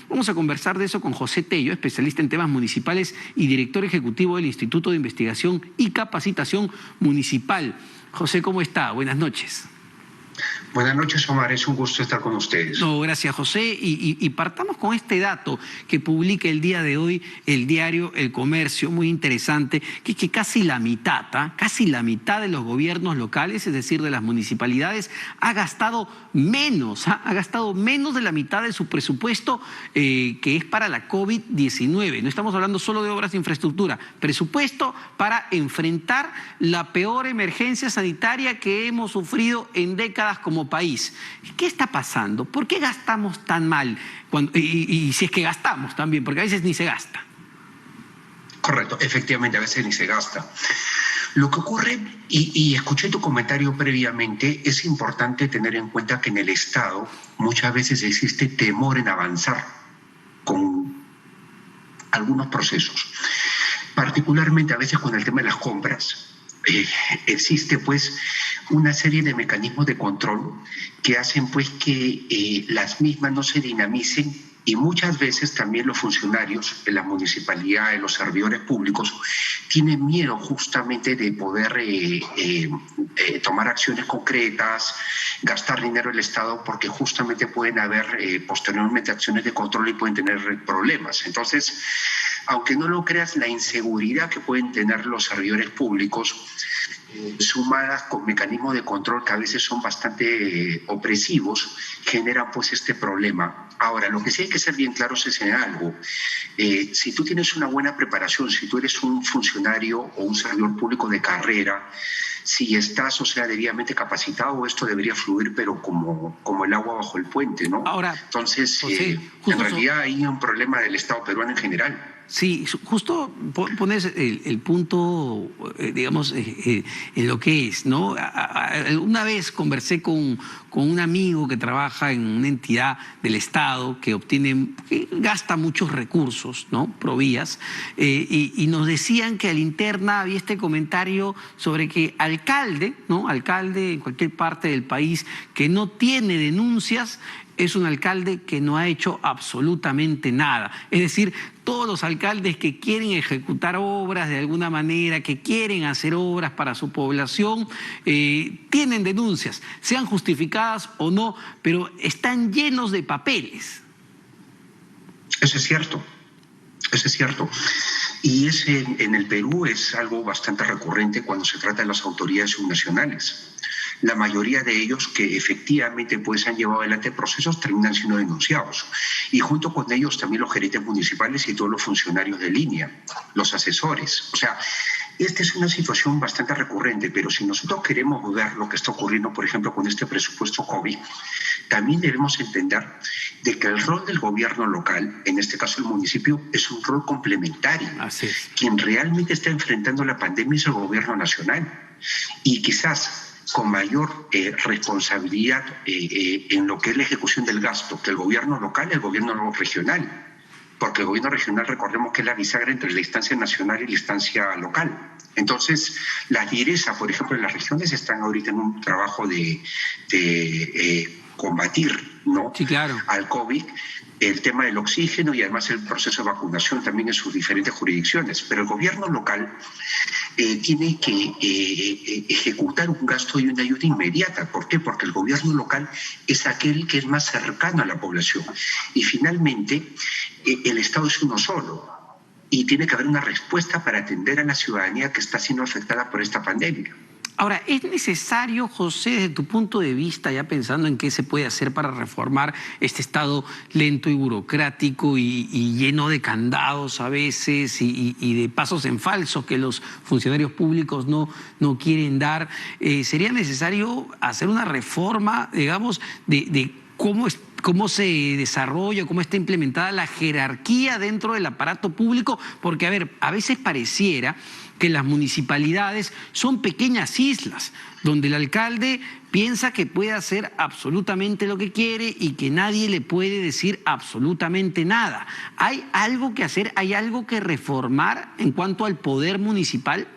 Vamos a conversar de eso con José Tello, especialista en temas municipales y director ejecutivo del Instituto de Investigación y Capacitación Municipal. José, ¿cómo está? Buenas noches. Buenas noches, Omar. Es un gusto estar con ustedes. No, gracias, José. Y partamos con este dato que publica el día de hoy el diario El Comercio, muy interesante, que es que casi la mitad de los gobiernos locales, es decir, de las municipalidades, ha gastado menos de la mitad de su presupuesto que es para la COVID-19. No estamos hablando solo de obras de infraestructura, presupuesto para enfrentar la peor emergencia sanitaria que hemos sufrido en décadas como país. ¿Qué está pasando? ¿Por qué gastamos tan mal? Y si es que gastamos también, porque a veces ni se gasta. Correcto, efectivamente, a veces ni se gasta. Lo que ocurre, y escuché tu comentario previamente, es importante tener en cuenta que en el Estado muchas veces existe temor en avanzar con algunos procesos, particularmente a veces con el tema de las compras. Existe pues una serie de mecanismos de control que hacen pues que las mismas no se dinamicen, y muchas veces también los funcionarios en las municipalidades, los servidores públicos, tienen miedo justamente de poder tomar acciones concretas, gastar dinero del Estado, porque justamente pueden haber posteriormente acciones de control y pueden tener problemas. Entonces, aunque no lo creas, la inseguridad que pueden tener los servidores públicos, sumadas con mecanismos de control que a veces son bastante opresivos, generan pues este problema. Ahora, lo que sí hay que ser bien claros es en algo. Si tú tienes una buena preparación, si tú eres un funcionario o un servidor público de carrera, si estás, debidamente capacitado, esto debería fluir, pero como el agua bajo el puente, ¿no? Ahora, entonces, José, en realidad hay un problema del Estado peruano en general. Sí, justo pones el punto, digamos, en lo que es, ¿no? Una vez conversé con un amigo que trabaja en una entidad del Estado que gasta muchos recursos, ¿no? Provías, y nos decían que a la interna había este comentario sobre que alcalde en cualquier parte del país que no tiene denuncias es un alcalde que no ha hecho absolutamente nada. Es decir, todos los alcaldes que quieren ejecutar obras de alguna manera, que quieren hacer obras para su población, tienen denuncias, sean justificadas o no, pero están llenos de papeles. Eso es cierto, eso es cierto. Y en el Perú es algo bastante recurrente cuando se trata de las autoridades subnacionales. La mayoría de ellos que efectivamente pues han llevado adelante procesos terminan siendo denunciados. Y junto con ellos también los gerentes municipales y todos los funcionarios de línea, los asesores. Esta es una situación bastante recurrente, pero si nosotros queremos ver lo que está ocurriendo, por ejemplo, con este presupuesto COVID, también debemos entender de que el rol del gobierno local, en este caso el municipio, es un rol complementario. Así es. Quien realmente está enfrentando la pandemia es el gobierno nacional. Y quizás con mayor responsabilidad en lo que es la ejecución del gasto que el gobierno local y el gobierno regional. Porque el gobierno regional, recordemos que es la bisagra entre la instancia nacional y la instancia local. Entonces, las DIRESA, por ejemplo, en las regiones están ahorita en un trabajo de combatir, ¿no? Sí, claro, al COVID, el tema del oxígeno y además el proceso de vacunación también en sus diferentes jurisdicciones. Pero el gobierno local tiene que ejecutar un gasto y una ayuda inmediata. ¿Por qué? Porque el gobierno local es aquel que es más cercano a la población. Y finalmente, el Estado es uno solo y tiene que haber una respuesta para atender a la ciudadanía que está siendo afectada por esta pandemia. Ahora, ¿es necesario, José, desde tu punto de vista, ya pensando en qué se puede hacer para reformar este Estado lento y burocrático y lleno de candados a veces y de pasos en falso que los funcionarios públicos no quieren dar? ¿Sería necesario hacer una reforma, digamos, de cómo se desarrolla, cómo está implementada la jerarquía dentro del aparato público? Porque, a veces pareciera que las municipalidades son pequeñas islas donde el alcalde piensa que puede hacer absolutamente lo que quiere y que nadie le puede decir absolutamente nada. ¿Hay algo que hacer, hay algo que reformar en cuanto al poder municipal?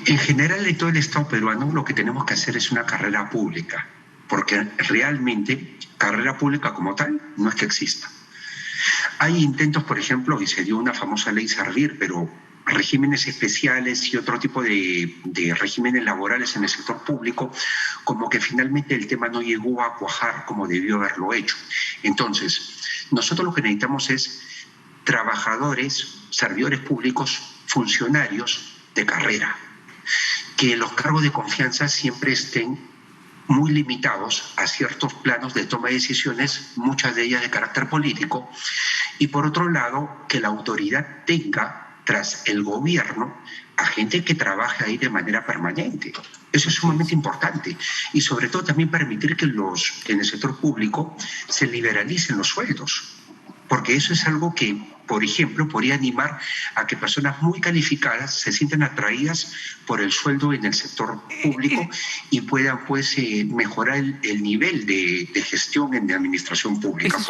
En general, en todo el Estado peruano, lo que tenemos que hacer es una carrera pública, porque realmente carrera pública como tal no es que exista. Hay intentos, por ejemplo, y se dio una famosa ley Servir, pero regímenes especiales y otro tipo de regímenes laborales en el sector público, como que finalmente el tema no llegó a cuajar como debió haberlo hecho. Entonces, nosotros lo que necesitamos es trabajadores, servidores públicos, funcionarios de carrera, que los cargos de confianza siempre estén muy limitados a ciertos planos de toma de decisiones, muchas de ellas de carácter político, y por otro lado, que la autoridad tenga tras el gobierno a gente que trabaje ahí de manera permanente. Eso es sumamente importante. Y sobre todo también permitir que en el sector público se liberalicen los sueldos, porque eso es algo que, por ejemplo, podría animar a que personas muy calificadas se sientan atraídas por el sueldo en el sector público y puedan pues mejorar el nivel de gestión en la administración pública. Ese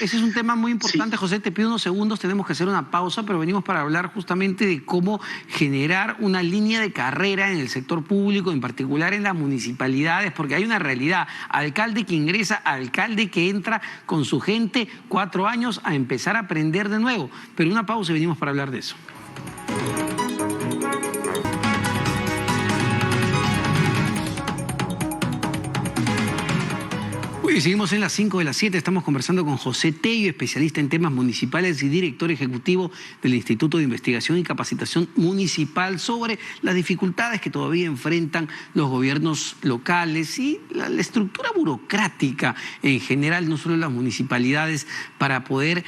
es un tema muy importante, sí. José, te pido unos segundos, tenemos que hacer una pausa, pero venimos para hablar justamente de cómo generar una línea de carrera en el sector público, en particular en las municipalidades, porque hay una realidad, alcalde que ingresa, alcalde que entra con su gente 4 años a empezar a aprender de nuevo. Pero una pausa y venimos para hablar de eso. Hoy seguimos en las 5 de las 7, estamos conversando con José Tello, especialista en temas municipales y director ejecutivo del Instituto de Investigación y Capacitación Municipal, sobre las dificultades que todavía enfrentan los gobiernos locales y la estructura burocrática en general, no solo las municipalidades, para poder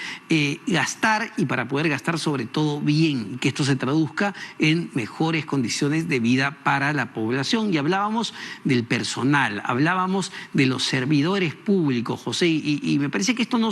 gastar y para poder gastar sobre todo bien, y que esto se traduzca en mejores condiciones de vida para la población. Y hablábamos del personal, hablábamos de los servidores públicos, José, y me parece que esto no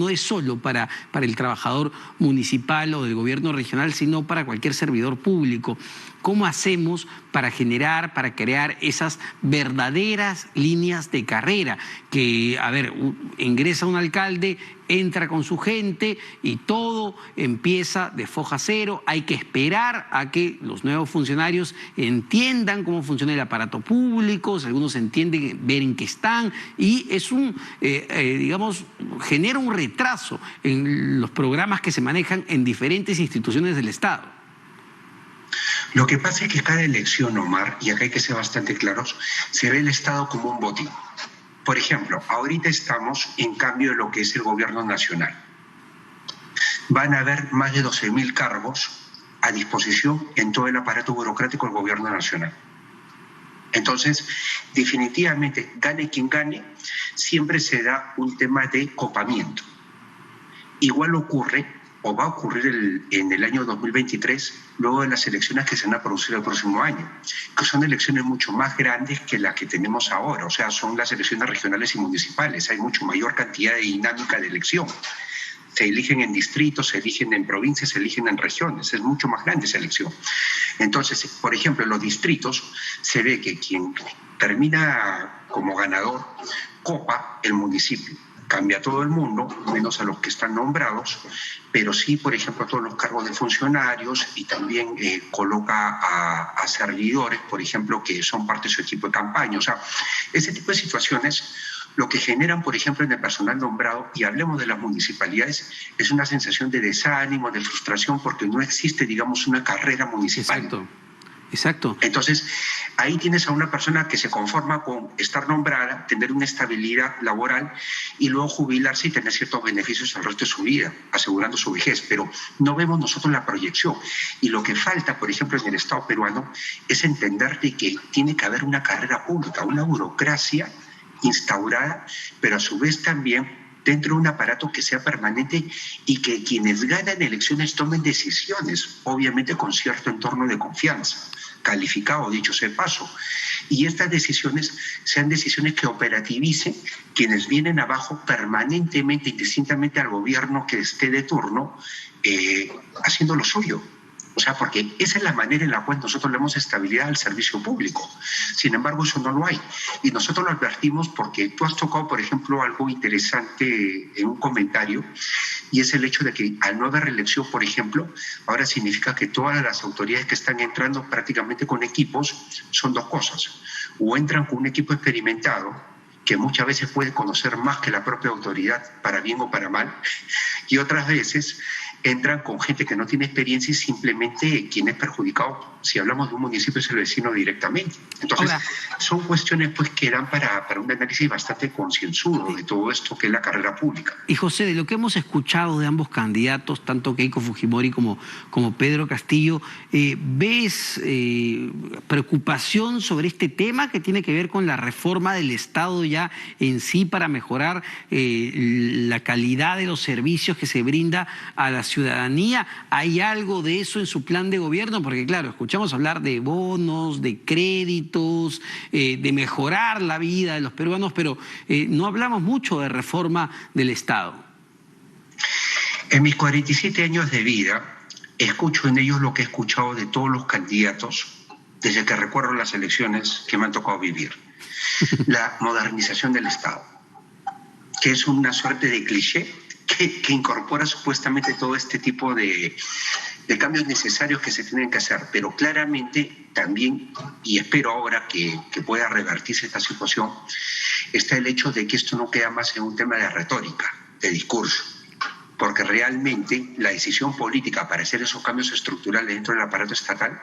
es solo para el trabajador municipal o del gobierno regional, sino para cualquier servidor público. ¿Cómo hacemos para generar, para crear esas verdaderas líneas de carrera? Que, a ver, ingresa un alcalde, entra con su gente y todo empieza de foja cero. Hay que esperar a que los nuevos funcionarios entiendan cómo funciona el aparato público, si algunos entienden, ver en qué están, y es digamos, genera un retraso en los programas que se manejan en diferentes instituciones del Estado. Lo que pasa es que cada elección, Omar, y acá hay que ser bastante claros, se ve el Estado como un botín. Por ejemplo, ahorita estamos en cambio de lo que es el gobierno nacional. Van a haber más de 12.000 cargos a disposición en todo el aparato burocrático del gobierno nacional. Entonces, definitivamente, gane quien gane, siempre se da un tema de copamiento. Igual ocurre, o va a ocurrir en el año 2023, luego de las elecciones que se van a producir el próximo año, que son elecciones mucho más grandes que las que tenemos ahora, o sea, son las elecciones regionales y municipales, hay mucho mayor cantidad de dinámica de elección. Se eligen en distritos, se eligen en provincias, se eligen en regiones, es mucho más grande esa elección. Entonces, por ejemplo, en los distritos se ve que quien termina como ganador copa el municipio. Cambia a todo el mundo, menos a los que están nombrados, pero sí, por ejemplo, a todos los cargos de funcionarios, y también coloca a servidores, por ejemplo, que son parte de su equipo de campaña. O sea, ese tipo de situaciones lo que generan, por ejemplo, en el personal nombrado, y hablemos de las municipalidades, es una sensación de desánimo, de frustración, porque no existe, digamos, una carrera municipal. Exacto. Entonces, ahí tienes a una persona que se conforma con estar nombrada, tener una estabilidad laboral y luego jubilarse y tener ciertos beneficios al resto de su vida, asegurando su vejez. Pero no vemos nosotros la proyección. Y lo que falta, por ejemplo, en el Estado peruano es entender de que tiene que haber una carrera pública, una burocracia instaurada, pero a su vez también dentro de un aparato que sea permanente y que quienes ganan elecciones tomen decisiones, obviamente con cierto entorno de confianza, calificado, dicho sea de paso. Y estas decisiones sean decisiones que operativicen quienes vienen abajo permanentemente, indistintamente al gobierno que esté de turno, haciendo lo suyo. O sea, porque esa es la manera en la cual nosotros le damos estabilidad al servicio público. Sin embargo, eso no lo hay. Y nosotros lo advertimos porque tú has tocado, por ejemplo, algo interesante en un comentario, y es el hecho de que al no haber reelección, por ejemplo, ahora significa que todas las autoridades que están entrando prácticamente con equipos son dos cosas. O entran con un equipo experimentado, que muchas veces puede conocer más que la propia autoridad, para bien o para mal, y otras veces entran con gente que no tiene experiencia y simplemente quien es perjudicado, si hablamos de un municipio, es el vecino directamente. Entonces, Ahora, son cuestiones pues que dan para un análisis bastante concienzudo de todo esto que es la carrera pública. y José, de lo que hemos escuchado de ambos candidatos, tanto Keiko Fujimori como Pedro Castillo, ¿ves preocupación sobre este tema que tiene que ver con la reforma del Estado ya en sí para mejorar la calidad de los servicios que se brinda a la ciudadanía? ¿Hay algo de eso en su plan de gobierno? Porque claro, escuchamos hablar de bonos, de créditos, de mejorar la vida de los peruanos, pero no hablamos mucho de reforma del Estado. En mis 47 años de vida, escucho en ellos lo que he escuchado de todos los candidatos desde que recuerdo las elecciones que me han tocado vivir. La modernización del Estado, que es una suerte de cliché que incorpora supuestamente todo este tipo de cambios necesarios que se tienen que hacer, pero claramente también, y espero ahora que pueda revertirse esta situación, está el hecho de que esto no queda más en un tema de retórica, de discurso, porque realmente la decisión política para hacer esos cambios estructurales dentro del aparato estatal,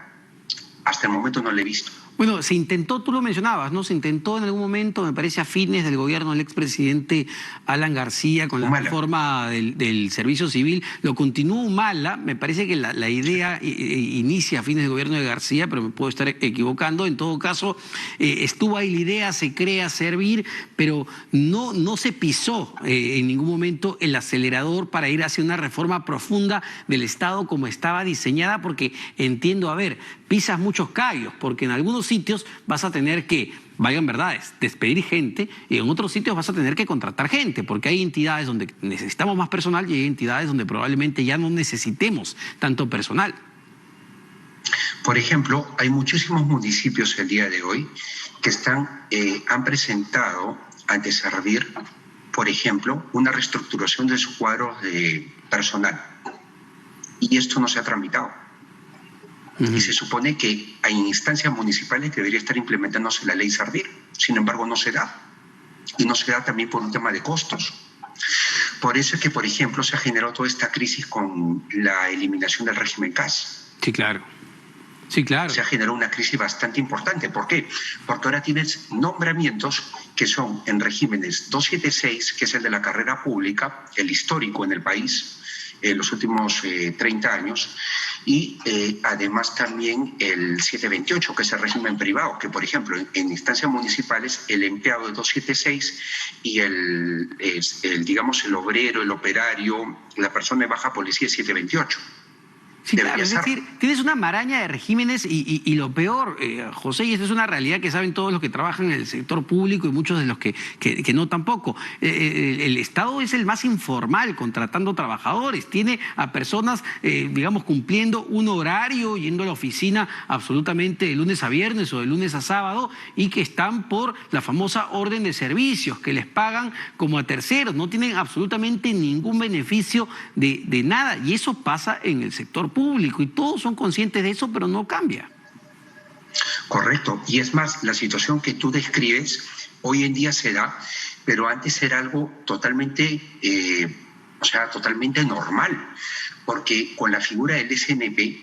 hasta el momento no la he visto. Bueno, se intentó, tú lo mencionabas, ¿no? Se intentó en algún momento, me parece a fines del gobierno del expresidente Alan García con la reforma del servicio civil. Lo continuó Humala, me parece que la idea inicia a fines del gobierno de García, pero me puedo estar equivocando. En todo caso, estuvo ahí la idea, se crea servir, pero no se pisó en ningún momento el acelerador para ir hacia una reforma profunda del Estado como estaba diseñada, porque entiendo, a ver, pisas muchos callos, porque en algunos sitios vas a tener que, valgan verdades, despedir gente, y en otros sitios vas a tener que contratar gente, porque hay entidades donde necesitamos más personal y hay entidades donde probablemente ya no necesitemos tanto personal. Por ejemplo, hay muchísimos municipios el día de hoy que han presentado ante Servir, por ejemplo, una reestructuración de sus cuadros de personal, y esto no se ha tramitado. Y se supone que hay instancias municipales que debería estar implementándose la ley Servir. Sin embargo, no se da. Y no se da también por un tema de costos. Por eso es que, por ejemplo, se ha generado toda esta crisis con la eliminación del régimen CAS. Sí, claro. Sí, claro. Se ha generado una crisis bastante importante. ¿Por qué? Porque ahora tienes nombramientos que son en regímenes 276, que es el de la carrera pública, el histórico en el país, los últimos 30 años, y además también el 728, que es el régimen privado, que por ejemplo en instancias municipales el empleado de 276 y digamos el obrero, el operario, la persona de baja policía es 728. Sí, claro, es decir, tienes una maraña de regímenes y lo peor, José, y esto es una realidad que saben todos los que trabajan en el sector público y muchos de los que no tampoco. El Estado es el más informal, contratando trabajadores, tiene a personas, digamos, cumpliendo un horario, yendo a la oficina absolutamente de lunes a viernes o de lunes a sábado, y que están por la famosa orden de servicios, que les pagan como a terceros, no tienen absolutamente ningún beneficio de nada, y eso pasa en el sector público y todos son conscientes de eso, pero no cambia. Correcto, y es más, la situación que tú describes hoy en día se da, pero antes era algo totalmente, totalmente normal, porque con la figura del SNP,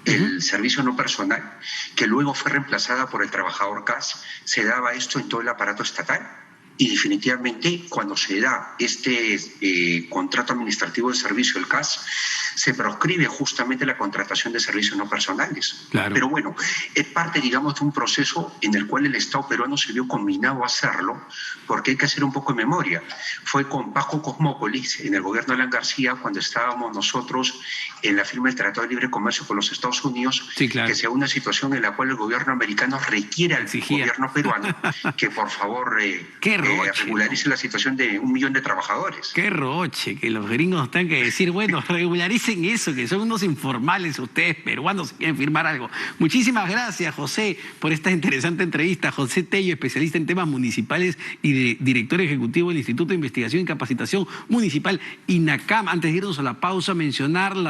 el servicio no personal, que luego fue reemplazada por el trabajador CAS, se daba esto en todo el aparato estatal. Y definitivamente cuando se da este contrato administrativo de servicio, el CAS, se proscribe justamente la contratación de servicios no personales. Claro. Pero bueno, es parte, digamos, de un proceso en el cual el Estado peruano se vio combinado a hacerlo, porque hay que hacer un poco de memoria. Fue con Paco Cosmópolis, en el gobierno de Alan García, cuando estábamos nosotros en la firma del Tratado de Libre Comercio con los Estados Unidos, sí, claro, que sea una situación en la cual el gobierno americano requiere al gobierno peruano que por favor regularice la situación de 1 millón de trabajadores. Qué roche, que los gringos tengan que decir, bueno, regularicen eso, que son unos informales ustedes peruanos si quieren firmar algo. Muchísimas gracias, José, por esta interesante entrevista. José Tello, especialista en temas municipales y director ejecutivo del Instituto de Investigación y Capacitación Municipal, INACAM. Antes de irnos a la pausa, mencionar